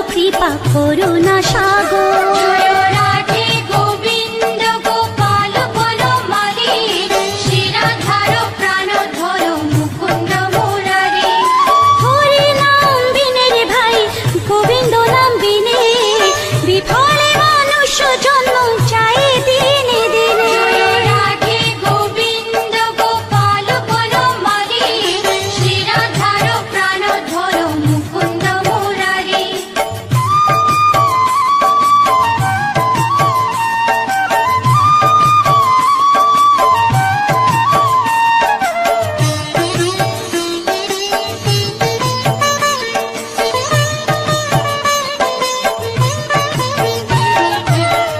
কৃপা করুণা সাগর। জয় রাধে গোবিন্দ গোপাল বনমালী, শ্রীরাধার প্রাণধর মুকুন্দ মুরারি। হরি নাম বিনে রে ভাই, গোবিন্দ নাম বিনে, বিফলে মানুষ জন্ম চাই দিনে দিনে। জয় রাধে গোবিন্দ গোপাল বনমালী, শ্রীরাধার প্রাণধর মুকুন্দ মুরারি।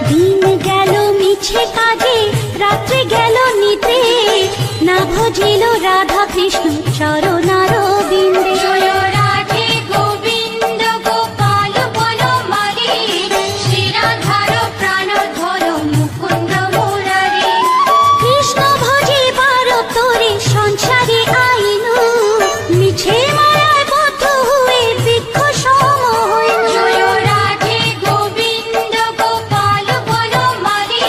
দিন গেল মিছে কাজে, রাত্রি গেল নিতে, না ভজিল রাধা কৃষ্ণ চরণার বিন্দে। জয় রাধে গোবিন্দ গোপাল বনমালী, শ্রীরাধার প্রাণধর মুকুন্দ মুরারি। কৃষ্ণ ভজিবার তোরে সংসারে আইনু, মিছে মায়ায় বদ্ধ হয়ে বৃক্ষ সম হইনু। জয় রাধে গোবিন্দ গোপাল বনমালী,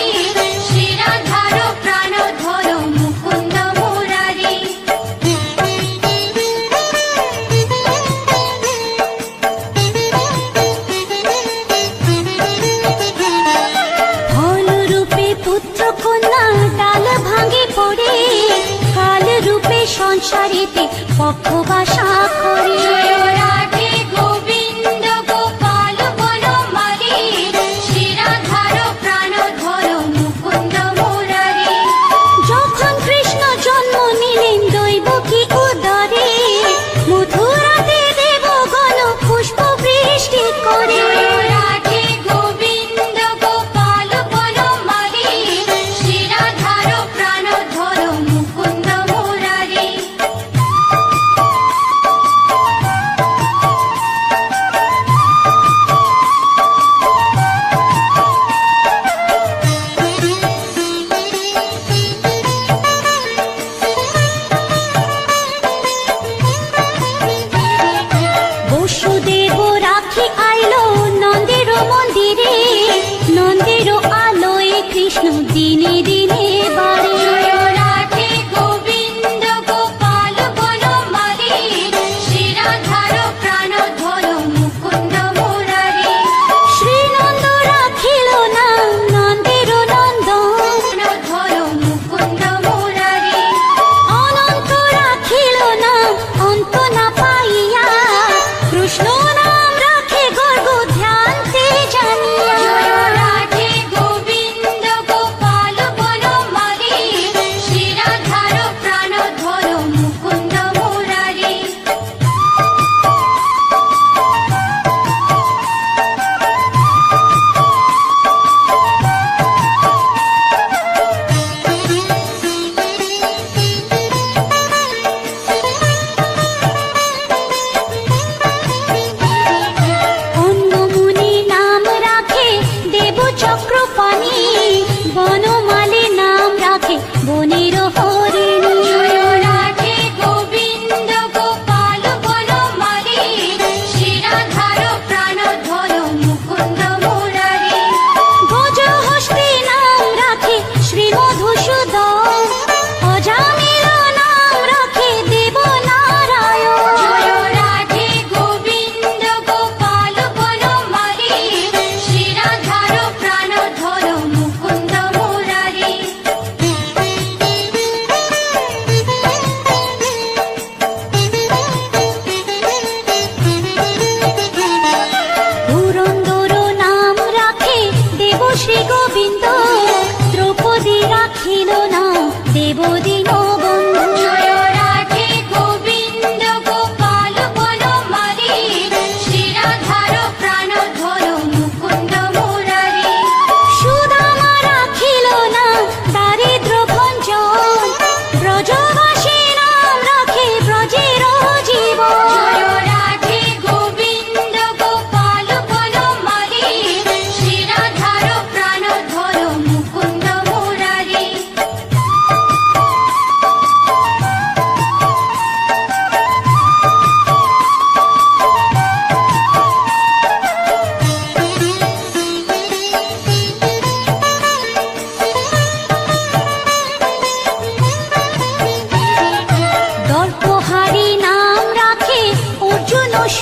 শ্রীরাধার প্রাণধর মুকুন্দ মুরারি। ফল রূপে পুত্র কন্যা ডাল ভাঙে পড়ে, কাল রূপে সংসারেতে পক্ষ বাসা করে। জয় রাধে গোবিন্দ গোপাল বনমালী, শ্রীরাধার প্রাণধর মুকুন্দ মুরারি। যখন কৃষ্ণ জন্ম নিলেন দৈবকী উদরে, মথুরাতে দেবগণ পুষ্প বৃষ্টি করে। জয় রাধে গোবিন্দ গোপাল বনমালী, শ্রীরাধার প্রাণধর মুকুন্দ মুরারি।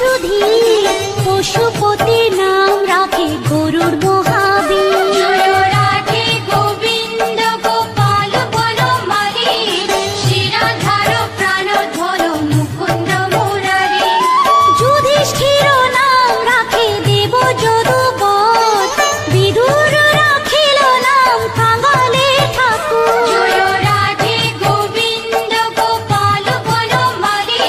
সুধীর, পশুপতির নাম রাখে গরুড় মহাবীর। জয় রাধে গোবিন্দ গোপাল বনমালী, শিরাধার প্রাণধর মুকুন্দ মুরারি। যুধিষ্ঠির নাম রাখে দেব যদুবর, বিদুর রাখিল নাম কাঙালে ঠাকুর। জয় রাধে গোবিন্দ গোপাল বনমালী,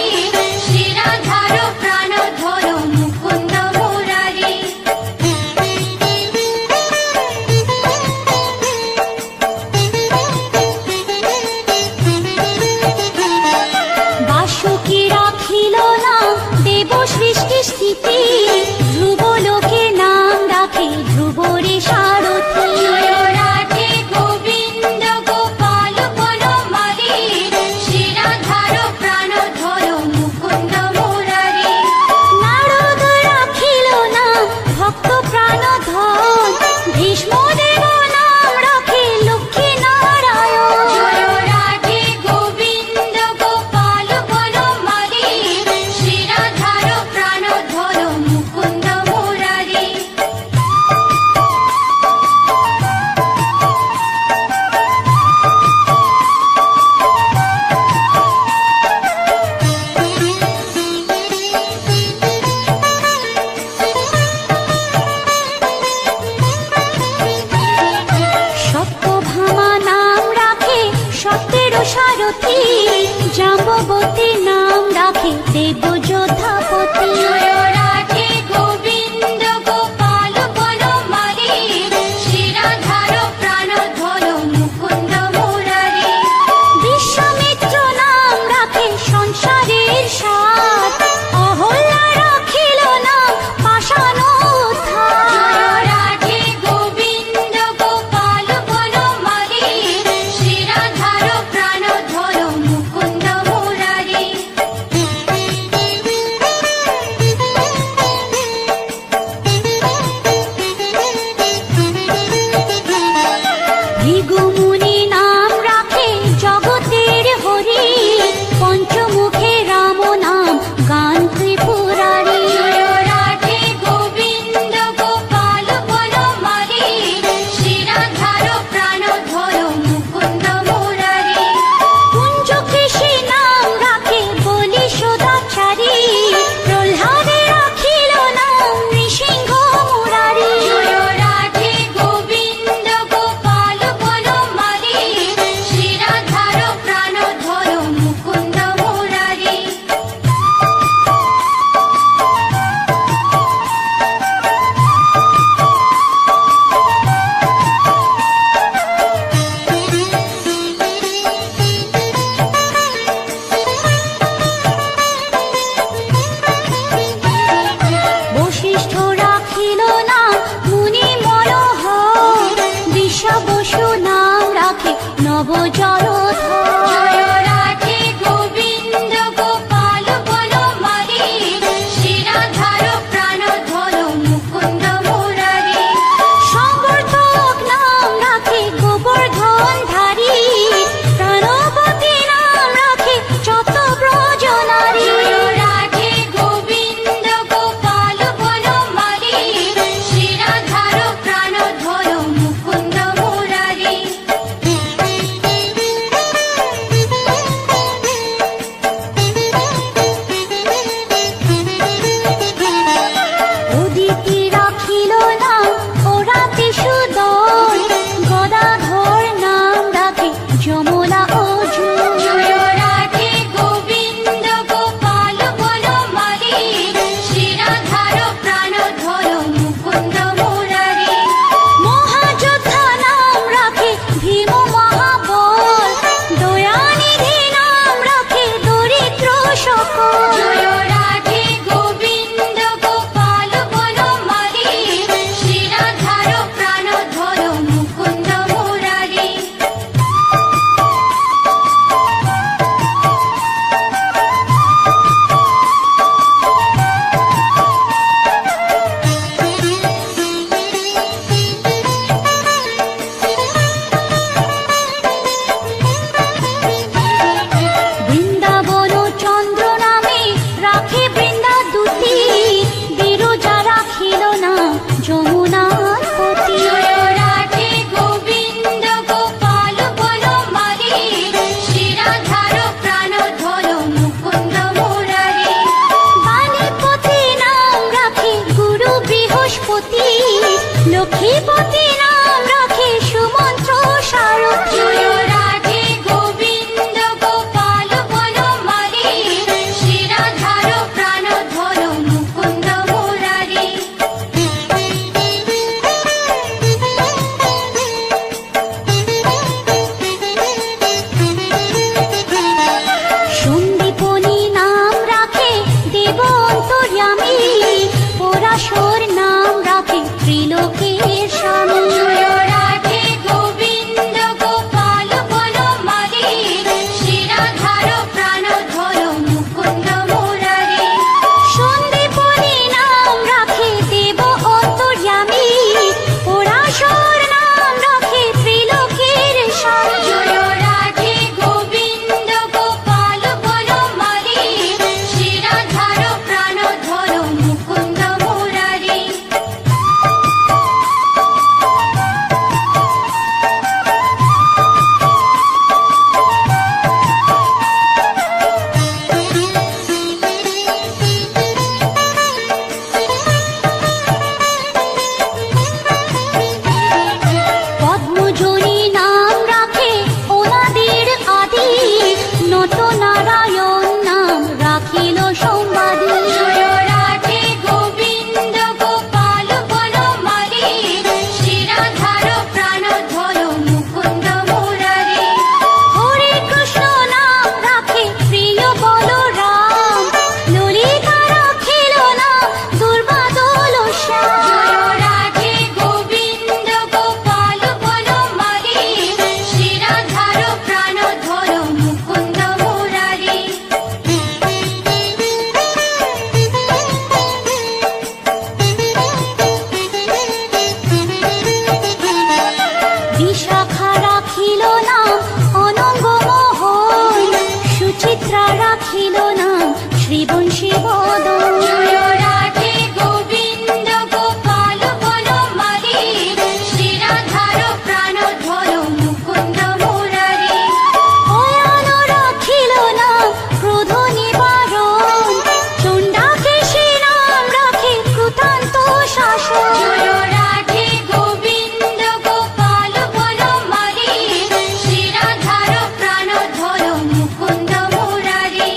শিরাধার প্রাণধর মুকুন্দ মুরারি। বাসুকি রাখিল নাম দেব সৃষ্টি স্থিতি, ধ্রুবলোকে নাম রাখে ধ্রুবরে সারথি। জয় রাধে গোবিন্দ গোপাল বনমালী, শিরাধার প্রাণধর মুকুন্দ মুরারি। নারদ রাখিল নাম ভক্ত প্রাণধন, ভীষ্মদেব নাম রাখে লক্ষ্মী নারায়ণ। জয় রাধে গোবিন্দ গোপাল বনমালী, শিরাধার প্রাণধর মুকুন্দ মুরারি। সত্যভামা নাম রাখে সত্যের সারথি, জাম্ববতী নাম রাখে দেব যোধাপতি। জয় রাধে গোবিন্দ গোপাল বনমালী, শিরাধার প্রাণধর মুকুন্দ মুরারি। বিশ্বামিত্র নাম রাখে সংসারের সার, অহল্যা রাখিল নাম পাষাণ উদ্ধার। জয় রাধে গোবিন্দ গোপাল বনমালী, শিরাধার প্রাণধর মুকুন্দ মুরারি। ভৃগুমুনি নাম রাখে জগতের হরি, পঞ্চমুখে রাম নাম গান ত্রিপুরারি। জয় রাধে গোবিন্দ গোপাল বনমালী, শিরাধার প্রাণধর মুকুন্দ মুরারি। কুঞ্জকেশী নাম রাখে বলি সদাচারী, প্রহ্লাদে রাখিল নাম নৃসিংহ মুরারি। জয় রাধে গোবিন্দ গোপাল বনমালী, শিরাধার প্রাণধর মুকুন্দ মুরারি। বশিষ্ঠ রাখিল নাম মুনি মনোহর, দিশা বসু নাম রাখে নব জলধর। জয় রাধে গোবিন্দ গোপাল বনমালী, শিরাধার প্রাণধর মুকুন্দ মুরারি। সংবর্ধক নাম রাখে গোবর্ধন ধারী, প্রাণবতী নাম রাখে যত ব্রজনারী। জয় রাধে গোবিন্দ গোপাল বনমালী, শিরাধার প্রাণধর মুকুন্দ মুরারি। উদিতি রাখিল নাম ওরাতি সুদল, গদাধর নাম রাখে যমলা অর্জুন। জয় রাধে গোবিন্দ গোপাল বনমালী, শিরাধার প্রাণধর মুকুন্দ মুরারি। মহাযোদ্ধা নাম রাখে ভীম মহাবল, দয়ানিধি নাম রাখে দরিদ্র সকল। জয় রাধে গোবিন্দ গোপাল বনমালী, শিরাধার প্রাণধর মুকুন্দ মুরারি। বৃন্দাবন চন্দ্র নামে সুচিত্রা রাখিল নাম শ্রীবংশী বদন। জয় রাধে গোবিন্দ গোপাল বনমালী, শ্রীরাধার প্রাণধর মুকুন্দ মুরারি। অয়ান রাখিল নাম ক্রোধ নিবারণ, চণ্ডাকেশী নাম রাখে কৃতান্ত শাসন। জয় রাধে গোবিন্দ গোপাল বনমালী, শ্রীরাধার প্রাণধর মুকুন্দ মুরারি।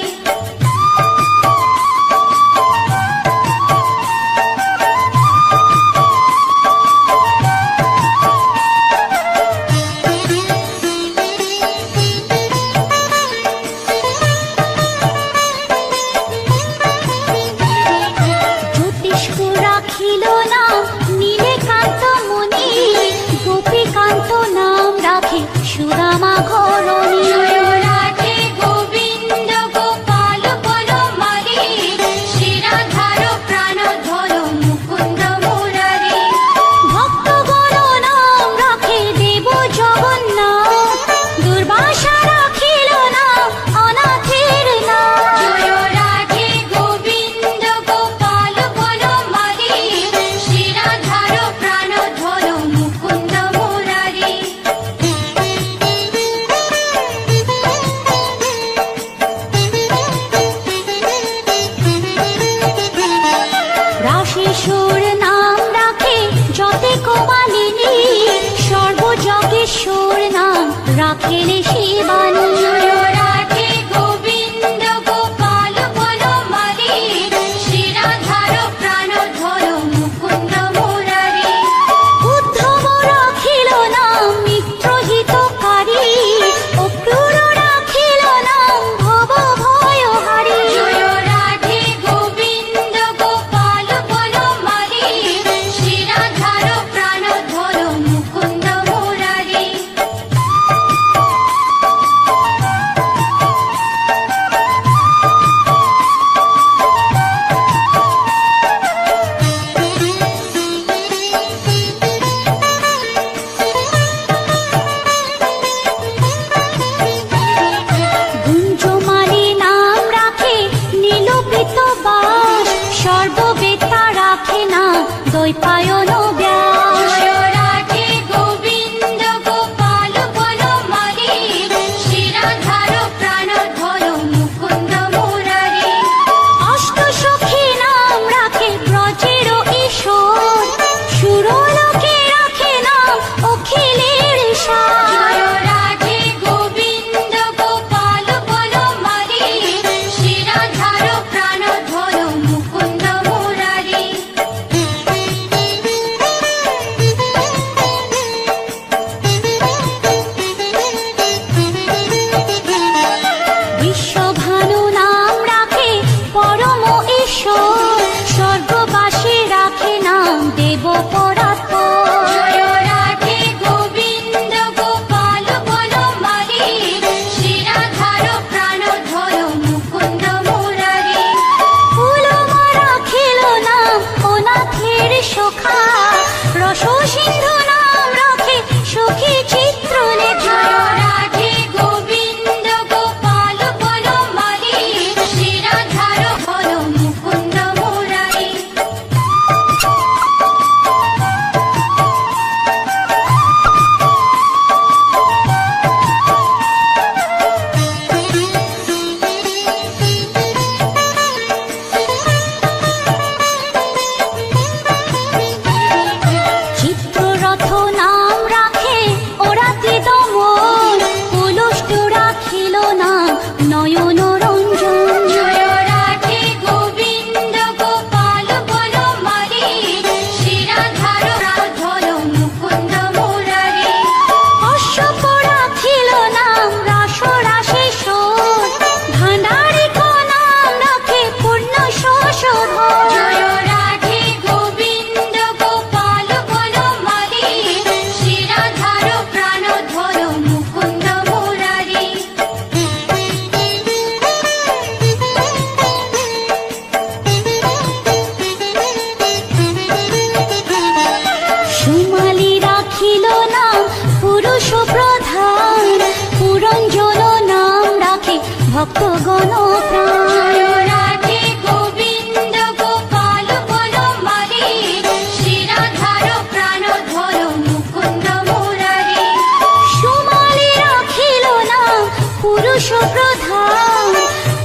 প্রধান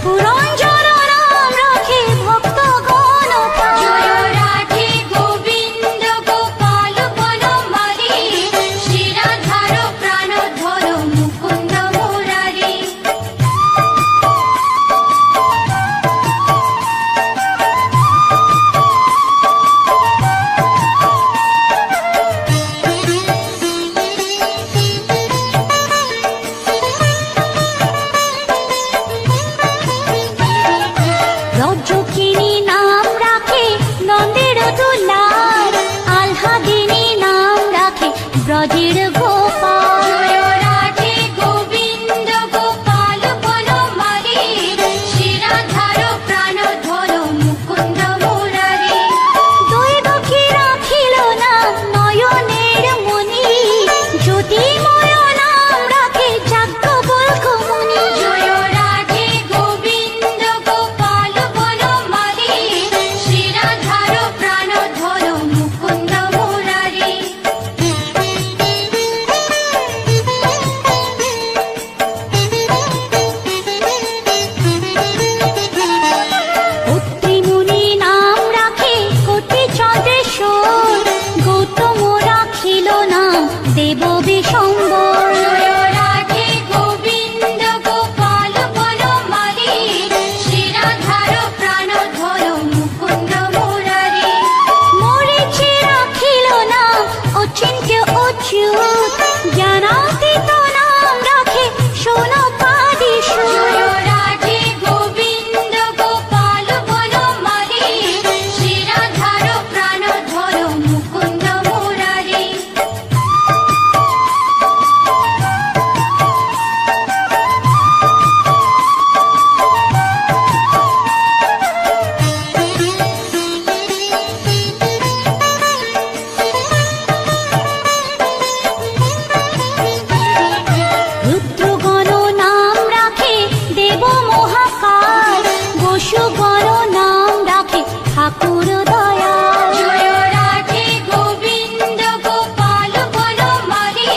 পুরঞ্জন নাম রাখে ভক্তগণ জয় রাধে গোবিন্দ গোপাল বনমালী শ্রীরাধার প্রাণধর মুকুন্দ মুরারি রজকিনী নাম রাখে নন্দের দুলার আহ্লাদিনী নাম রাখে ব্রজের গোপাল জয় রাধে গোবিন্দ গোপাল বনমালী শ্রীরাধার প্রাণধর মুকুন্দ মুরারি দৈবকী রাখিল নাম নয়নের মণি জ্যোতির্ময় নাম রাখে যাজ্ঞবল্ক্য মুনি জয় রাধে গোবিন্দ গোপাল বনমালী শ্রীরাধার প্রাণধর মুকুন্দ মুরারি অত্রি মুনি নাম রাখে কোটি চন্দ্রেশ্বর গৌতম রাখিল নাম দেব বিশম্বর জয় রাধে গোবিন্দ গোপাল বনমালী শ্রীরাধার প্রাণধর মুকুন্দ মুরারি মরিচি রাখিল নাম অচিন্ত্য অচ্যুত জ্ঞানাতীত নাম রাখে সোনপাদীশ্বর জয় রাধে গোবিন্দ গোপাল বনমালী শ্রীরাধার প্রাণধর মুকুন্দ মুরারি রুদ্রগণ নাম রাখে দেব মহাকাল বসুগণ নাম রাখে ঠাকুর দয়াল জয় রাধে গোবিন্দ গোপাল বনমালী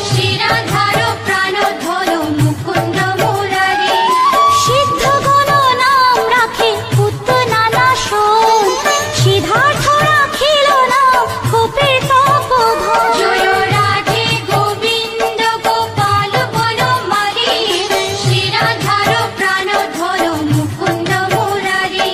শ্রীরাধার প্রাণধর মুকুন্দ মুরারি সিদ্ধগণ নাম রাখে পুত্তনানাশন সিদ্ধার্থ রাখিল নাম গোপের তপোধন জয় রাধে গোবিন্দ গোপাল বনমালী শ্রীরাধার প্রাণধর মুকুন্দ মুরারি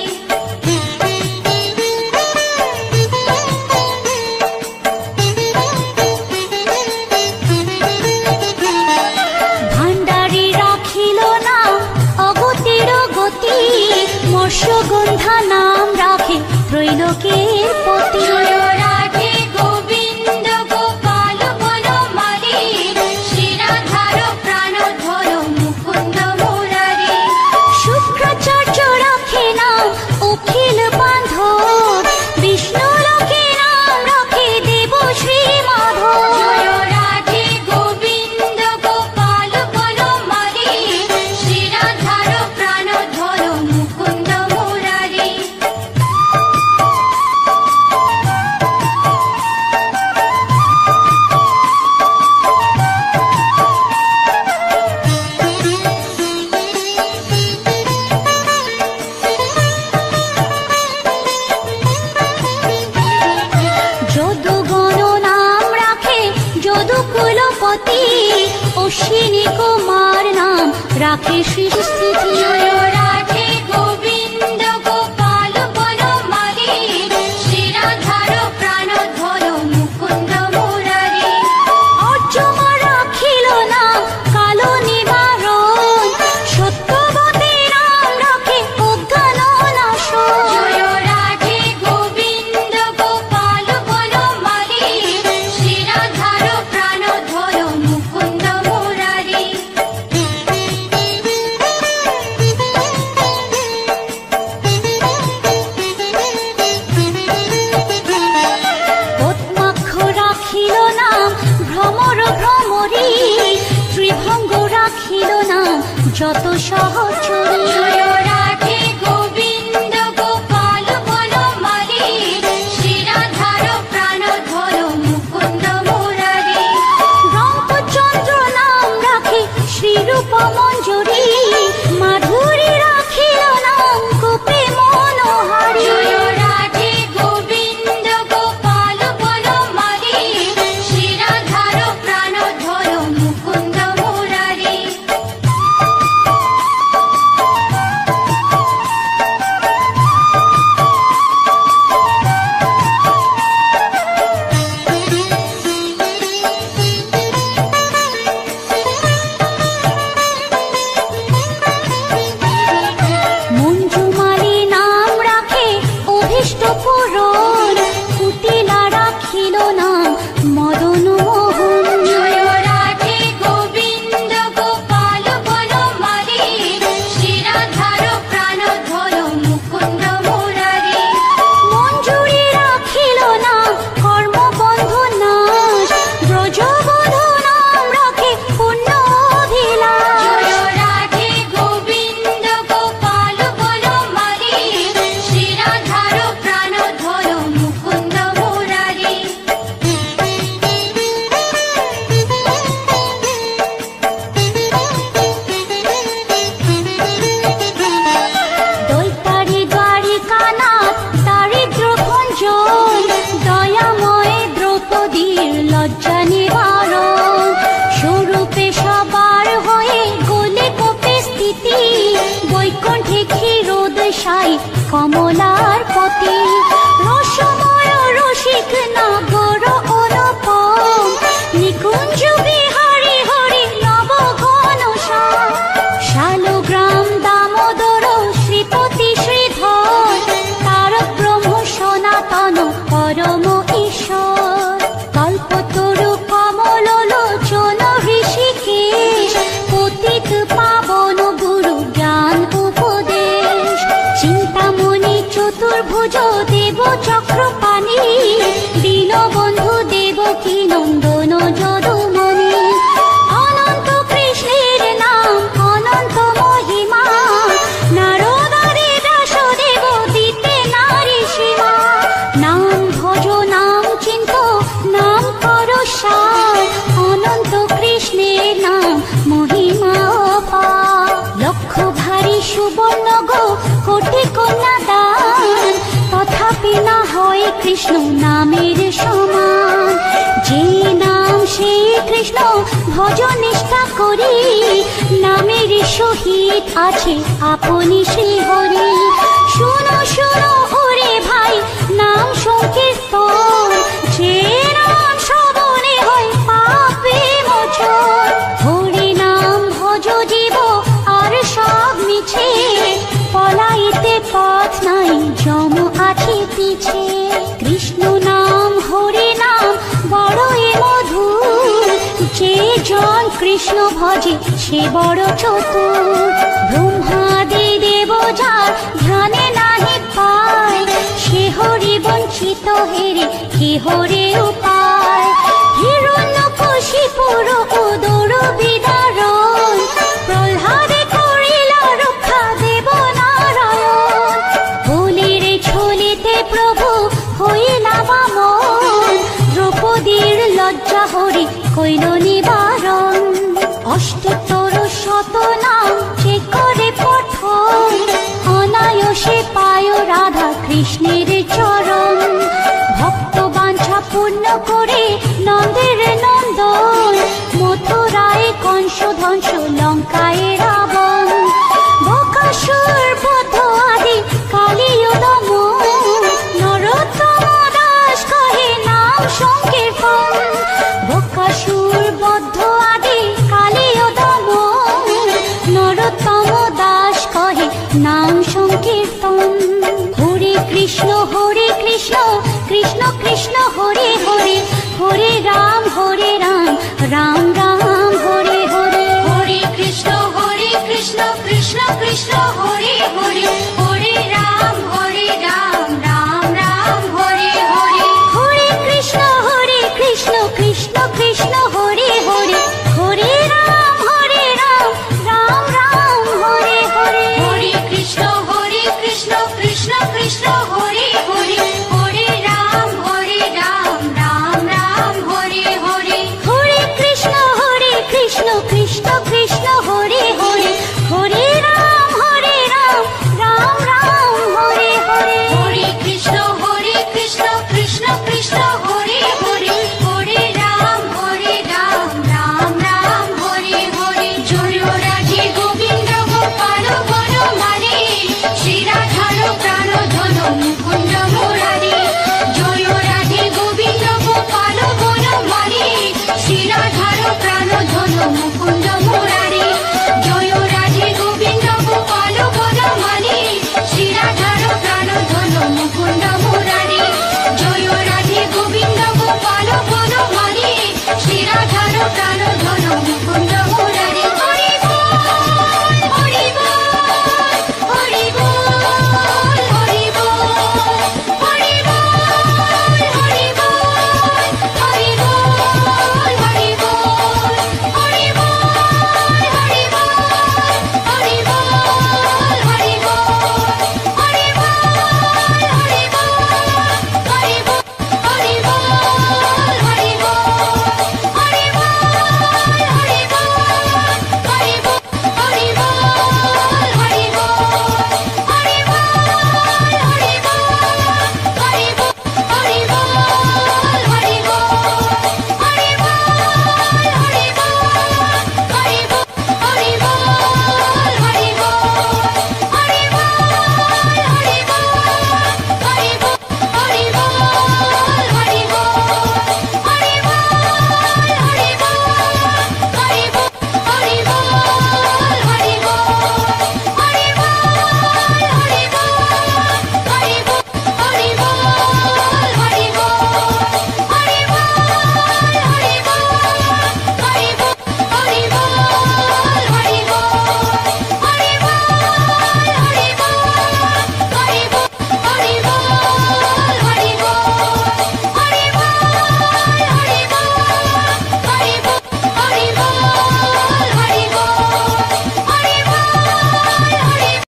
ভান্ডারী রাখিল নাম অগতির গতি মৎস্যগন্ধা নাম রাখে ত্রৈলোকের পতি জয় রাধে গোবিন্দ গোপাল বনমালী শ্রীরাধার প্রাণধর মুকুন্দ মুরারি শুক্রাচার্য রাখে নাম অখিল বান্ধব বিষ্ণু লোকে নাম রাখে দেব শ্রী মাধব জয় রাধে গোবিন্দ গোপাল বনমালী শ্রীরাধার প্রাণধর মুকুন্দ মুরারি যদুগণ নাম রাখে যদুকুলপতি অশ্বিনী কুমার নাম রাখে সৃষ্টি জয় রাধে গোবিন্দ গোপাল বনমালী শ্রীরাধার প্রাণধর মুকুন্দ মুরারি অর্জুন রাখিল নাম কালো নিবারণ সত্যবতী নাম রাখে অজ্ঞান নাশন জয় রাধে গোবিন্দ গোপাল বনমালী শ্রীরাধার প্রাণধর মুকুন্দ মুরারি পদ্মাক্ষ রাখিল নাম ভ্রমর ভ্রমরী ত্রিভঙ্গ রাখিল নাম যত সহচরী জয় রাধে গোবিন্দ গোপাল বনমালী শ্রীরাধার প্রাণধর মুকুন্দ মুরারি রঙ্গচন্দ্র নাম রাখে শ্রীর রূপ মঞ্জুরি মাধুরী রাখিল নাম গোপে মনোহারী। জয় রাধে গোবিন্দ গোপাল বনমালী, শিরাধার প্রাণধর মুকুন্দ মুরারি। মঞ্জুমালী নাম রাখে অভীষ্ট পূরণ, কুটিলা রাখিল নাম মদন মোহন। জয় রাধে গোবিন্দ গোপাল বনমালী, শিরাধার প্রাণধর মুকুন্দ মুরারি। মঞ্জুরি রাখিল নাম কর্মবন্ধু নাশ, ব্রজবধূ নাম রাখে পুণ্য অভিলাষ। জয় রাধে গোবিন্দ গোপাল বনমালী, শিরাধার প্রাণধর মুকুন্দ মুরারি। দৈতারি দ্বারিকানাথ দারিদ্র ভঞ্জন, দয়াময় দ্রৌপদীর লজ্জা নিবারণ। স্বরূপে সবার হয়ে গোলে কোপে স্থিতি, বৈকুণ্ঠে ক্ষীরোদশাই কমলার পতি। রসময় রসিক নগর অনুপম, নিকুঞ্জ বিহারী হরি নব ঘনশ্যাম। শালগ্রাম দামোদর শ্রীপতি শ্রীধর, তারক ব্রহ্ম সনাতন পরম ঈশ্বর। কল্পতরু কমল লোচন ঋষিকেশ, পতিত পাবন গুরু জ্ঞান উপদেশ। চিন্তামণি চতুর্ভুজ দেব চক্রপাণি, দীনবন্ধু দেবকী নন্দন যদুমণি। অনন্ত কৃষ্ণের নাম অনন্ত মহিমা, নারদাদি দাসদেব দিতে নারী সীমা। নাম ভজ নাম চিন্ত নাম কর সার, অনন্ত কৃষ্ণের নাম মহিমা অপার। লক্ষ ভারী সুবর্ণ গো কোটি কন্যা দান, তথাপি না হয় কৃষ্ণ নামের সমান। যে নাম সেই কৃষ্ণ ভজ নিষ্ঠা করি, নামের সহিত আছে আপনি শ্রীহরি। শুনো শুনো ওরে ভাই নাম সংকীর্তন, যে নাম শ্রবণে হয় পাপে মোচন। হরি নাম ভজ জীব আর সব মিছে, পলাইতে পথ নাই যম আছে পিছে। কৃষ্ণ নাম হরি নাম বড়ই মধুর, যে জন কৃষ্ণ ভজে সে বড় চতুর। ব্রহ্মাদি দেব যার ধ্যানে নাহি পায়, সে হরি বঞ্চিত হেরে কে হরে উপায়। হিরণ্যকশিপুর উদর বিদারণ, প্রহ্লাদে করিলা রক্ষা দেব নারায়ণ। বলির ছলিতে প্রভু হইলা বামন, দ্রৌপদীর লজ্জা হরি কইল নিবারণ। অষ্টতর শত নাম যে করে পঠন, অনায়াসে পায় রাধা কৃষ্ণের চরণ। ভক্ত বাঞ্ছা পূর্ণ করে নন্দের নন্দন, মথুরায় কংস ধ্বংস লঙ্কায় রাবণ। বকাসুর বধ আদি কালীয় দমন, নরোত্তম দাস কহে নাম সংকীর্তন। বকাসুর বদ্ধ আদি কালীয় দমন, নরোত্তম দাস কহে নাম সংকীর্তন। হরে কৃষ্ণ কৃষ্ণ কৃষ্ণ হরে হরে, হরে রাম রাম রাম হরে হরে। হরে কৃষ্ণ কৃষ্ণ কৃষ্ণ হরে হরে, হরে রাম